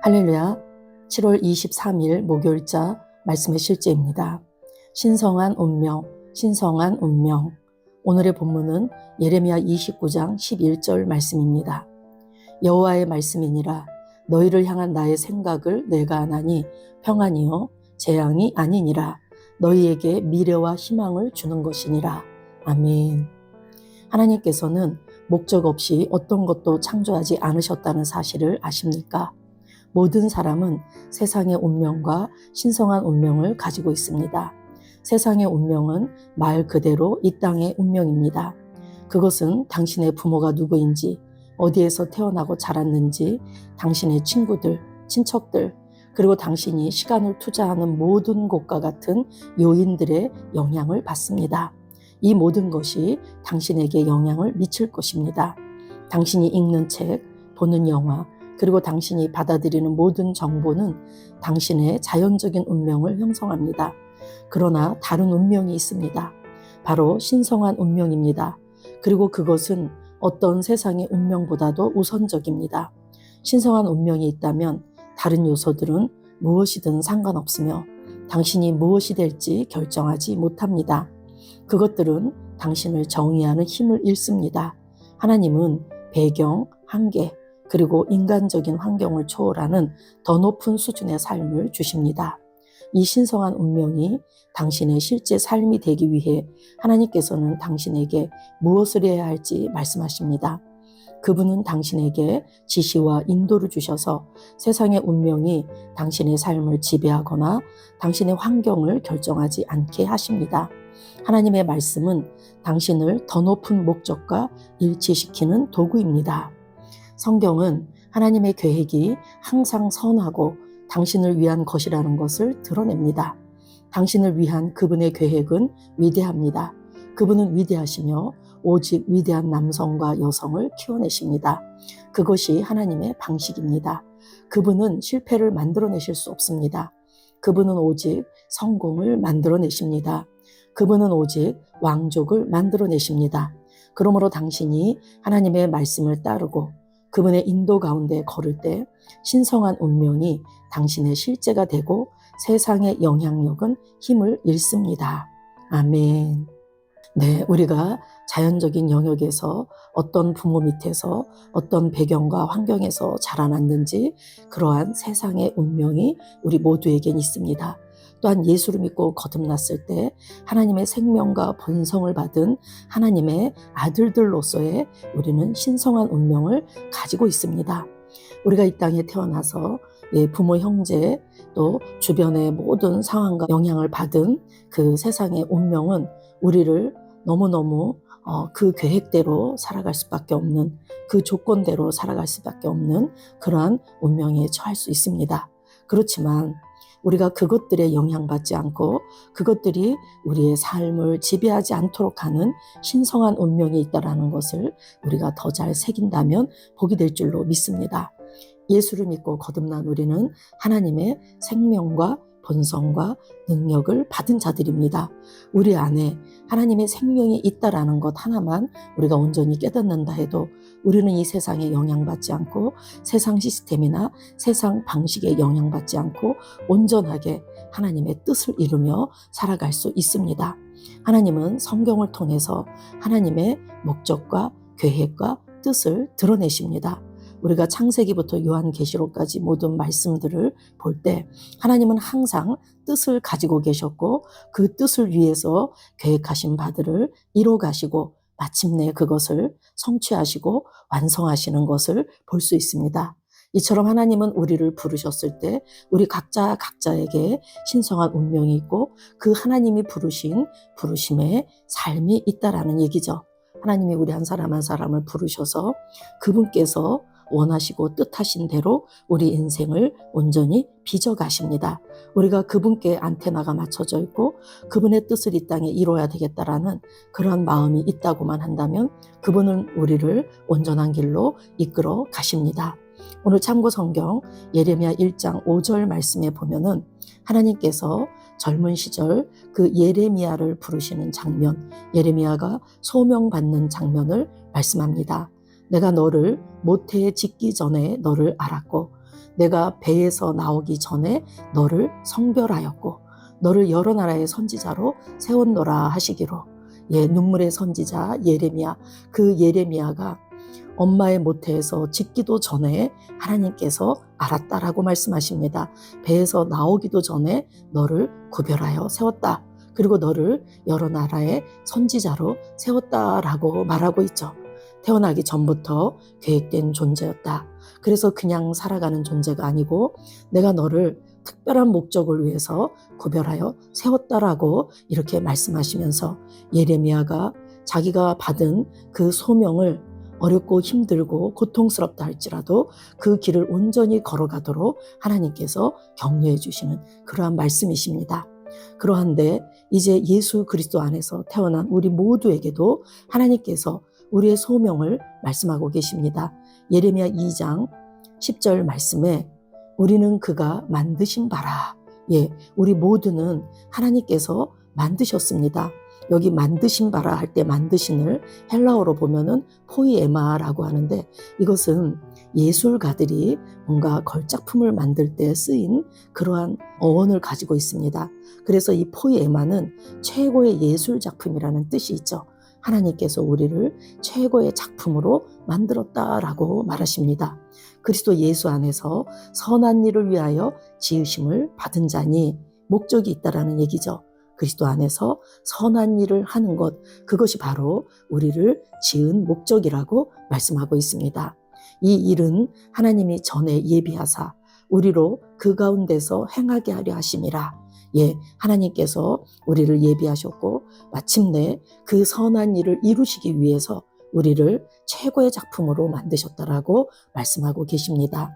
할렐루야. 7월 23일 목요일자 말씀의 실제입니다. 신성한 운명, 신성한 운명. 오늘의 본문은 예레미야 29장 11절 말씀입니다. 여호와의 말씀이니라. 너희를 향한 나의 생각을 내가 아나니 평안이요 재앙이 아니니라. 너희에게 미래와 희망을 주는 것이니라. 아멘. 하나님께서는 목적 없이 어떤 것도 창조하지 않으셨다는 사실을 아십니까? 모든 사람은 세상의 운명과 신성한 운명을 가지고 있습니다. 세상의 운명은 말 그대로 이 땅의 운명입니다. 그것은 당신의 부모가 누구인지, 어디에서 태어나고 자랐는지, 당신의 친구들, 친척들, 그리고 당신이 시간을 투자하는 모든 것과 같은 요인들의 영향을 받습니다. 이 모든 것이 당신에게 영향을 미칠 것입니다. 당신이 읽는 책, 보는 영화, 그리고 당신이 받아들이는 모든 정보는 당신의 자연적인 운명을 형성합니다. 그러나 다른 운명이 있습니다. 바로 신성한 운명입니다. 그리고 그것은 어떤 세상의 운명보다도 우선적입니다. 신성한 운명이 있다면 다른 요소들은 무엇이든 상관없으며 당신이 무엇이 될지 결정하지 못합니다. 그것들은 당신을 정의하는 힘을 잃습니다. 하나님은 배경, 한계, 그리고 인간적인 환경을 초월하는 더 높은 수준의 삶을 주십니다. 이 신성한 운명이 당신의 실제 삶이 되기 위해 하나님께서는 당신에게 무엇을 해야 할지 말씀하십니다. 그분은 당신에게 지시와 인도를 주셔서 세상의 운명이 당신의 삶을 지배하거나 당신의 환경을 결정하지 않게 하십니다. 하나님의 말씀은 당신을 더 높은 목적과 일치시키는 도구입니다. 성경은 하나님의 계획이 항상 선하고 당신을 위한 것이라는 것을 드러냅니다. 당신을 위한 그분의 계획은 위대합니다. 그분은 위대하시며 오직 위대한 남성과 여성을 키워내십니다. 그것이 하나님의 방식입니다. 그분은 실패를 만들어내실 수 없습니다. 그분은 오직 성공을 만들어내십니다. 그분은 오직 왕족을 만들어내십니다. 그러므로 당신이 하나님의 말씀을 따르고 그분의 인도 가운데 걸을 때 신성한 운명이 당신의 실제가 되고 세상의 영향력은 힘을 잃습니다. 아멘. 네, 우리가 자연적인 영역에서 어떤 부모 밑에서 어떤 배경과 환경에서 자라났는지 그러한 세상의 운명이 우리 모두에겐 있습니다. 또한 예수를 믿고 거듭났을 때 하나님의 생명과 본성을 받은 하나님의 아들들로서의 우리는 신성한 운명을 가지고 있습니다. 우리가 이 땅에 태어나서 부모, 형제, 또 주변의 모든 상황과 영향을 받은 그 세상의 운명은 우리를 너무너무 그 계획대로 살아갈 수밖에 없는, 그 조건대로 살아갈 수밖에 없는 그러한 운명에 처할 수 있습니다. 그렇지만 우리가 그것들에 영향받지 않고 그것들이 우리의 삶을 지배하지 않도록 하는 신성한 운명이 있다는 것을 우리가 더 잘 새긴다면 복이 될 줄로 믿습니다. 예수를 믿고 거듭난 우리는 하나님의 생명과 본성과 능력을 받은 자들입니다. 우리 안에 하나님의 생명이 있다라는 것 하나만 우리가 온전히 깨닫는다 해도 우리는 이 세상에 영향받지 않고 세상 시스템이나 세상 방식에 영향받지 않고 온전하게 하나님의 뜻을 이루며 살아갈 수 있습니다. 하나님은 성경을 통해서 하나님의 목적과 계획과 뜻을 드러내십니다. 우리가 창세기부터 요한계시록까지 모든 말씀들을 볼 때 하나님은 항상 뜻을 가지고 계셨고 그 뜻을 위해서 계획하신 바들을 이뤄가시고 마침내 그것을 성취하시고 완성하시는 것을 볼 수 있습니다. 이처럼 하나님은 우리를 부르셨을 때 우리 각자에게 신성한 운명이 있고 그 하나님이 부르신 부르심의 삶이 있다라는 얘기죠. 하나님이 우리 한 사람 한 사람을 부르셔서 그분께서 원하시고 뜻하신 대로 우리 인생을 온전히 빚어가십니다. 우리가 그분께 안테나가 맞춰져 있고 그분의 뜻을 이 땅에 이뤄야 되겠다라는 그런 마음이 있다고만 한다면 그분은 우리를 온전한 길로 이끌어 가십니다. 오늘 참고 성경 예레미야 1장 5절 말씀에 보면은 하나님께서 젊은 시절 그 예레미야를 부르시는 장면, 예레미야가 소명받는 장면을 말씀합니다. 내가 너를 모태에 짓기 전에 너를 알았고 내가 배에서 나오기 전에 너를 성별하였고 너를 여러 나라의 선지자로 세웠노라 하시기로. 눈물의 선지자 예레미야, 그 예레미야가 엄마의 모태에서 짓기도 전에 하나님께서 알았다라고 말씀하십니다. 배에서 나오기도 전에 너를 구별하여 세웠다. 그리고 너를 여러 나라의 선지자로 세웠다라고 말하고 있죠. 태어나기 전부터 계획된 존재였다. 그래서 그냥 살아가는 존재가 아니고 내가 너를 특별한 목적을 위해서 구별하여 세웠다라고 이렇게 말씀하시면서 예레미야가 자기가 받은 그 소명을 어렵고 힘들고 고통스럽다 할지라도 그 길을 온전히 걸어가도록 하나님께서 격려해 주시는 그러한 말씀이십니다. 그러한데 이제 예수 그리스도 안에서 태어난 우리 모두에게도 하나님께서 우리의 소명을 말씀하고 계십니다. 예레미야 2장 10절 말씀에 우리는 그가 만드신 바라. 우리 모두는 하나님께서 만드셨습니다. 여기 만드신 바라 할 때 만드신을 헬라어로 보면은 포이에마라고 하는데 이것은 예술가들이 뭔가 걸작품을 만들 때 쓰인 그러한 어원을 가지고 있습니다. 그래서 이 포이에마는 최고의 예술 작품이라는 뜻이 있죠. 하나님께서 우리를 최고의 작품으로 만들었다라고 말하십니다. 그리스도 예수 안에서 선한 일을 위하여 지으심을 받은 자니 목적이 있다라는 얘기죠. 그리스도 안에서 선한 일을 하는 것, 그것이 바로 우리를 지은 목적이라고 말씀하고 있습니다. 이 일은 하나님이 전에 예비하사 우리로 그 가운데서 행하게 하려 하심이라. 하나님께서 우리를 예비하셨고 마침내 그 선한 일을 이루시기 위해서 우리를 최고의 작품으로 만드셨다라고 말씀하고 계십니다.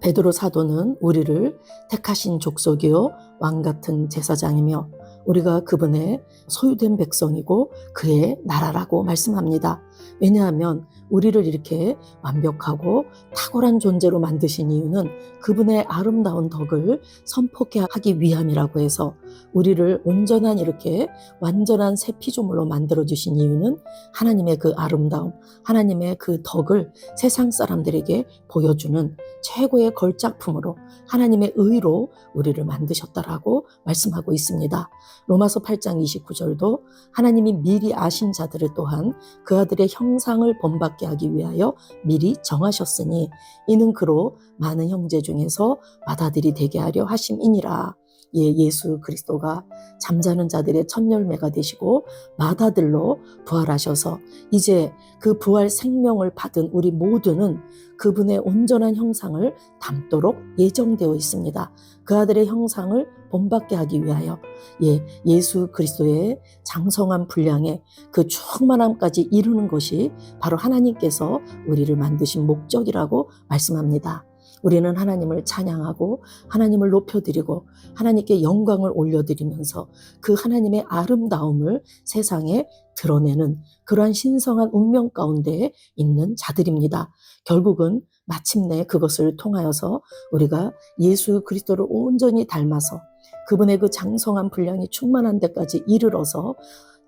베드로 사도는 우리를 택하신 족속이요 왕 같은 제사장이며 우리가 그분의 소유된 백성이고 그의 나라라고 말씀합니다. 왜냐하면 우리를 이렇게 완벽하고 탁월한 존재로 만드신 이유는 그분의 아름다운 덕을 선포케 하기 위함이라고 해서 우리를 온전한 이렇게 완전한 새 피조물로 만들어주신 이유는 하나님의 그 아름다움, 하나님의 그 덕을 세상 사람들에게 보여주는 최고의 걸작품으로 하나님의 의로 우리를 만드셨다라고 말씀하고 있습니다. 로마서 8장 29절도 하나님이 미리 아신 자들을 또한 그 아들의 형상을 본받게 하기 위하여 미리 정하셨으니 이는 그로 많은 형제 중에서 맏아들이 되게 하려 하심이니라. 예수 그리스도가 잠자는 자들의 첫 열매가 되시고 맏아들로 부활하셔서 이제 그 부활 생명을 받은 우리 모두는 그분의 온전한 형상을 담도록 예정되어 있습니다. 그 아들의 형상을 본받게 하기 위하여 예수 그리스도의 장성한 분량의 그 충만함까지 이루는 것이 바로 하나님께서 우리를 만드신 목적이라고 말씀합니다. 우리는 하나님을 찬양하고 하나님을 높여드리고 하나님께 영광을 올려드리면서 그 하나님의 아름다움을 세상에 드러내는 그러한 신성한 운명 가운데 있는 자들입니다. 결국은 마침내 그것을 통하여서 우리가 예수 그리스도를 온전히 닮아서 그분의 그 장성한 분량이 충만한 데까지 이르러서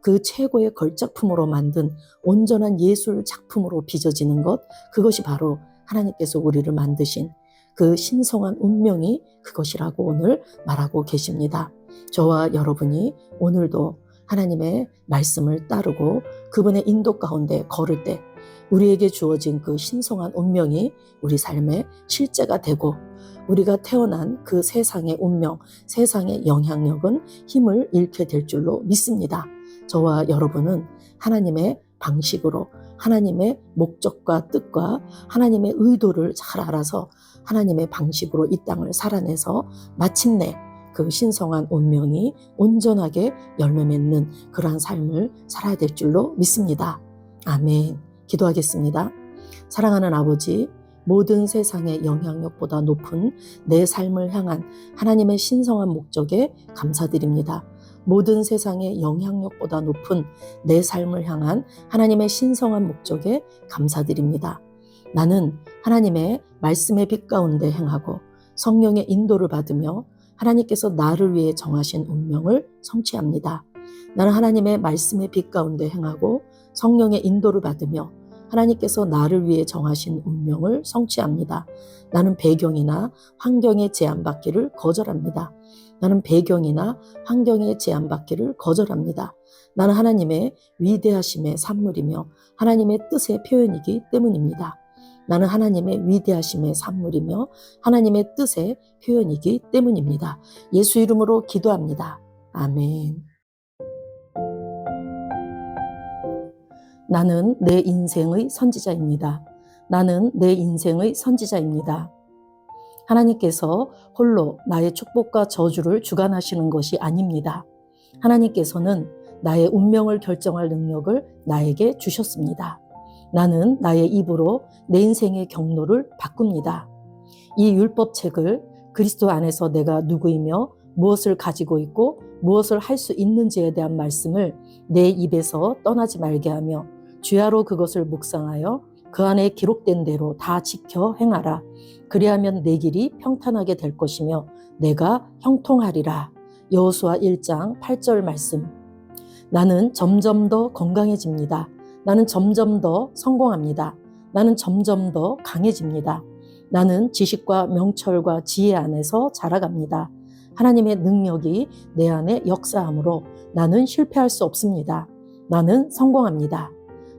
그 최고의 걸작품으로 만든 온전한 예술 작품으로 빚어지는 것, 그것이 바로 하나님께서 우리를 만드신 그 신성한 운명이 그것이라고 오늘 말하고 계십니다. 저와 여러분이 오늘도 하나님의 말씀을 따르고 그분의 인도 가운데 걸을 때 우리에게 주어진 그 신성한 운명이 우리 삶의 실제가 되고 우리가 태어난 그 세상의 운명, 세상의 영향력은 힘을 잃게 될 줄로 믿습니다. 저와 여러분은 하나님의 방식으로 하나님의 목적과 뜻과 하나님의 의도를 잘 알아서 하나님의 방식으로 이 땅을 살아내서 마침내 그 신성한 운명이 온전하게 열매 맺는 그러한 삶을 살아야 될 줄로 믿습니다. 아멘. 기도하겠습니다. 사랑하는 아버지, 모든 세상의 영향력보다 높은 내 삶을 향한 하나님의 신성한 목적에 감사드립니다. 모든 세상의 영향력보다 높은 내 삶을 향한 하나님의 신성한 목적에 감사드립니다. 나는 하나님의 말씀의 빛 가운데 행하고 성령의 인도를 받으며 하나님께서 나를 위해 정하신 운명을 성취합니다. 나는 하나님의 말씀의 빛 가운데 행하고 성령의 인도를 받으며 하나님께서 나를 위해 정하신 운명을 성취합니다. 나는 배경이나 환경에 제한받기를 거절합니다. 나는 배경이나 환경에 제한받기를 거절합니다. 나는 하나님의 위대하심의 산물이며 하나님의 뜻의 표현이기 때문입니다. 나는 하나님의 위대하심의 산물이며 하나님의 뜻의 표현이기 때문입니다. 예수 이름으로 기도합니다. 아멘. 나는 내 인생의 선지자입니다. 나는 내 인생의 선지자입니다. 하나님께서 홀로 나의 축복과 저주를 주관하시는 것이 아닙니다. 하나님께서는 나의 운명을 결정할 능력을 나에게 주셨습니다. 나는 나의 입으로 내 인생의 경로를 바꿉니다. 이 율법책을 그리스도 안에서 내가 누구이며 무엇을 가지고 있고 무엇을 할 수 있는지에 대한 말씀을 내 입에서 떠나지 말게 하며 주야로 그것을 묵상하여 그 안에 기록된 대로 다 지켜 행하라. 그리하면 내 길이 평탄하게 될 것이며 내가 형통하리라. 여호수아 1장 8절 말씀. 나는 점점 더 건강해집니다. 나는 점점 더 성공합니다. 나는 점점 더 강해집니다. 나는 지식과 명철과 지혜 안에서 자라갑니다. 하나님의 능력이 내 안에 역사하므로 나는 실패할 수 없습니다. 나는 성공합니다.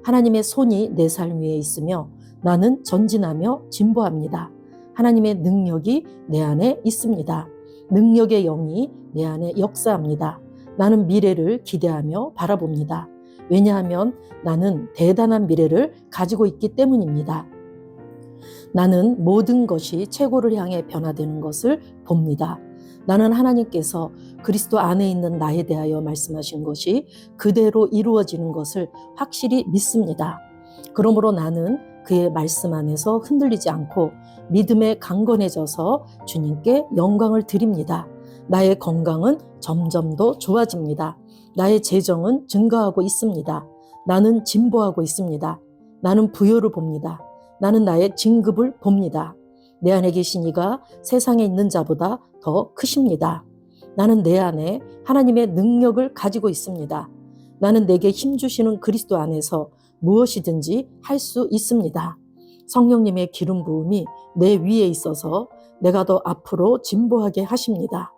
하나님의 손이 내 삶 위에 있으며 나는 전진하며 진보합니다. 하나님의 능력이 내 안에 있습니다. 능력의 영이 내 안에 역사합니다. 나는 미래를 기대하며 바라봅니다. 왜냐하면 나는 대단한 미래를 가지고 있기 때문입니다. 나는 모든 것이 최고를 향해 변화되는 것을 봅니다. 나는 하나님께서 그리스도 안에 있는 나에 대하여 말씀하신 것이 그대로 이루어지는 것을 확실히 믿습니다. 그러므로 나는 그의 말씀 안에서 흔들리지 않고 믿음에 강건해져서 주님께 영광을 드립니다. 나의 건강은 점점 더 좋아집니다. 나의 재정은 증가하고 있습니다. 나는 진보하고 있습니다. 나는 부요를 봅니다. 나는 나의 진급을 봅니다. 내 안에 계신 이가 세상에 있는 자보다 더 크십니다. 나는 내 안에 하나님의 능력을 가지고 있습니다. 나는 내게 힘주시는 그리스도 안에서 무엇이든지 할 수 있습니다. 성령님의 기름 부음이 내 위에 있어서 내가 더 앞으로 진보하게 하십니다.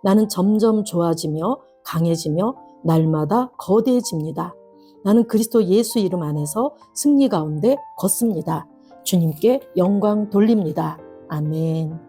나는 점점 좋아지며 강해지며 날마다 거대해집니다. 나는 그리스도 예수 이름 안에서 승리 가운데 걷습니다. 주님께 영광 돌립니다. 아멘.